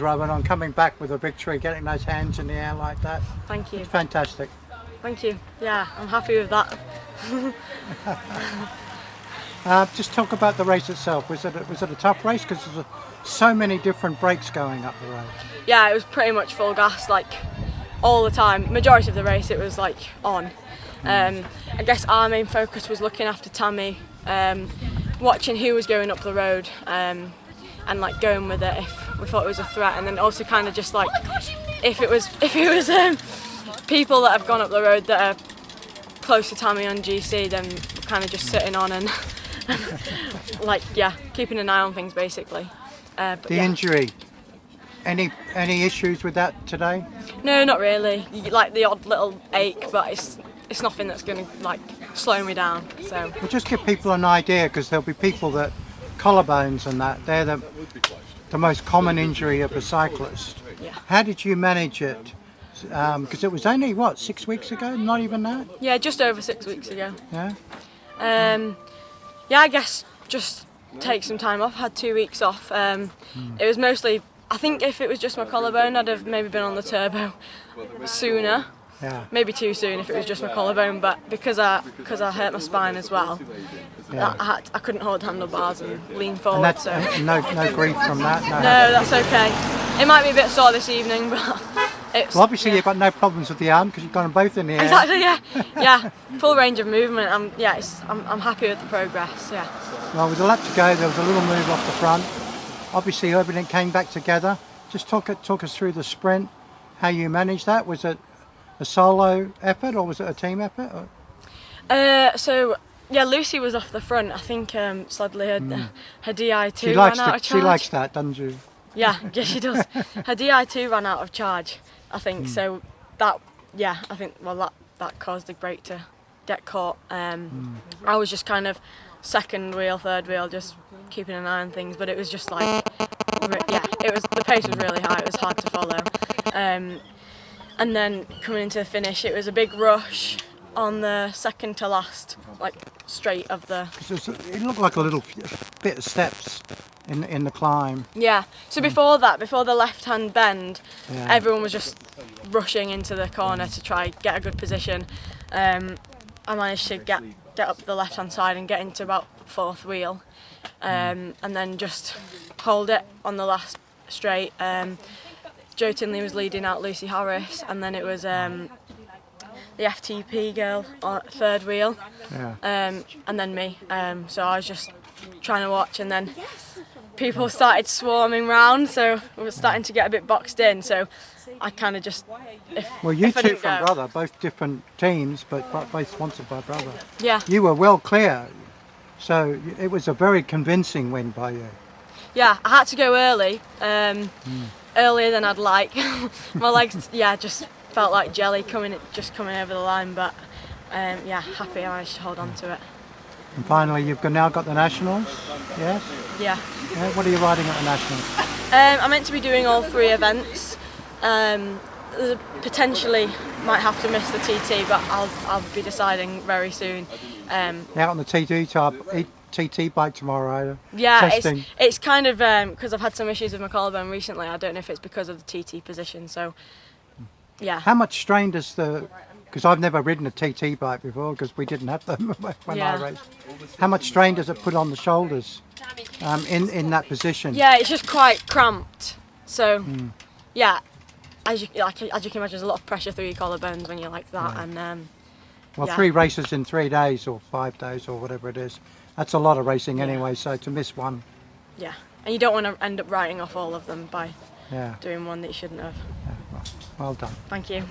Robyn, on coming back with a victory, getting those hands in the air like that. Thank you. It's fantastic. Thank you. Yeah, I'm happy with that. Just talk about the race itself. Was it a tough race? Because there's so many different breaks going up the road. Yeah, it was pretty much full gas, like all the time. Majority of the race it was like on. I guess our main focus was looking after Tammy, watching who was going up the road, and like going with it if we thought it was a threat, and then also kind of just like if it was people that have gone up the road that are close to Tammy on GC, then we're kind of just sitting on and like keeping an eye on things basically. The injury, any issues with that today? No, not really. Like the odd little ache, but it's nothing that's going to like slow me down. So Well, just give people an idea, because there'll be people that collarbones and that they're the most common injury of a cyclist. yeah. How did you manage it? Because it was only, what, 6 weeks ago? Not even that? Yeah, just over 6 weeks ago. Yeah? Yeah, I guess just take some time off. Had 2 weeks off. It was mostly, I think if it was just my collarbone, I'd have maybe been on the turbo sooner. Yeah. Maybe too soon if it was just my collarbone, but because I hurt my spine as well, Yeah. I couldn't hold handlebars and lean And forward. that's So no grief from that? no, that's okay. It might be a bit sore this evening, but it's. Well, obviously yeah. you've got no problems with the arm because you've got them both in the air. Exactly, yeah, full range of movement. I'm happy with the progress. Yeah. Well, with a lap to go, there was a little move off the front. Obviously, everything came back together. Just talk us through the sprint, how you managed that. Was it a solo effort or was it a team effort? So yeah, Lucy was off the front. I think sadly her DI2 She ran out of charge. She likes that, doesn't she? Yeah, she does. Her DI2 ran out of charge, I think. So that, I think that caused the brake to get caught. I was just kind of second wheel, third wheel, just keeping an eye on things. But it was just like, the pace was really high. It was hard to follow. And then coming into the finish, it was a big rush on the second to last, like straight of the. It looked like a little bit of steps in the climb. Yeah. So before the left-hand bend, Yeah. everyone was just rushing into the corner to try get a good position. I managed to get up the left-hand side and get into about fourth wheel, and then just hold it on the last straight. Joe Tinley was leading out Lucy Harris, and then it was the FTP girl on third wheel, and then me. So I was just trying to watch, and then people started swarming round, so we were starting to get a bit boxed in. So I kind of just, You if I two didn't from go, Brother, both different teams, but both sponsored by Brother. Yeah. You were well clear, so it was a very convincing win by you. Yeah, I had to go early, earlier than I'd like. My legs, just felt like jelly coming over the line, but happy I managed to hold on to it. And finally, you've now got the Nationals, yes? Yeah. What are you riding at the Nationals? I'm meant to be doing all 3 events. Potentially might have to miss the TT, but I'll be deciding very soon. Out on the TT bike tomorrow. Yeah, testing. it's kind of because I've had some issues with my collarbone recently. I don't know if it's because of the TT position. So, yeah. How much strain does because I've never ridden a TT bike before because we didn't have them when I raced. How much strain does it put on the shoulders in that position? Yeah, it's just quite cramped. So, as you can imagine, there's a lot of pressure through your collarbones when you're like that. Yeah. And 3 races in 3 days or 5 days or whatever it is. That's a lot of racing anyway, so to miss one. Yeah, and you don't want to end up writing off all of them by Yeah. doing one that you shouldn't have. Well done. Thank you.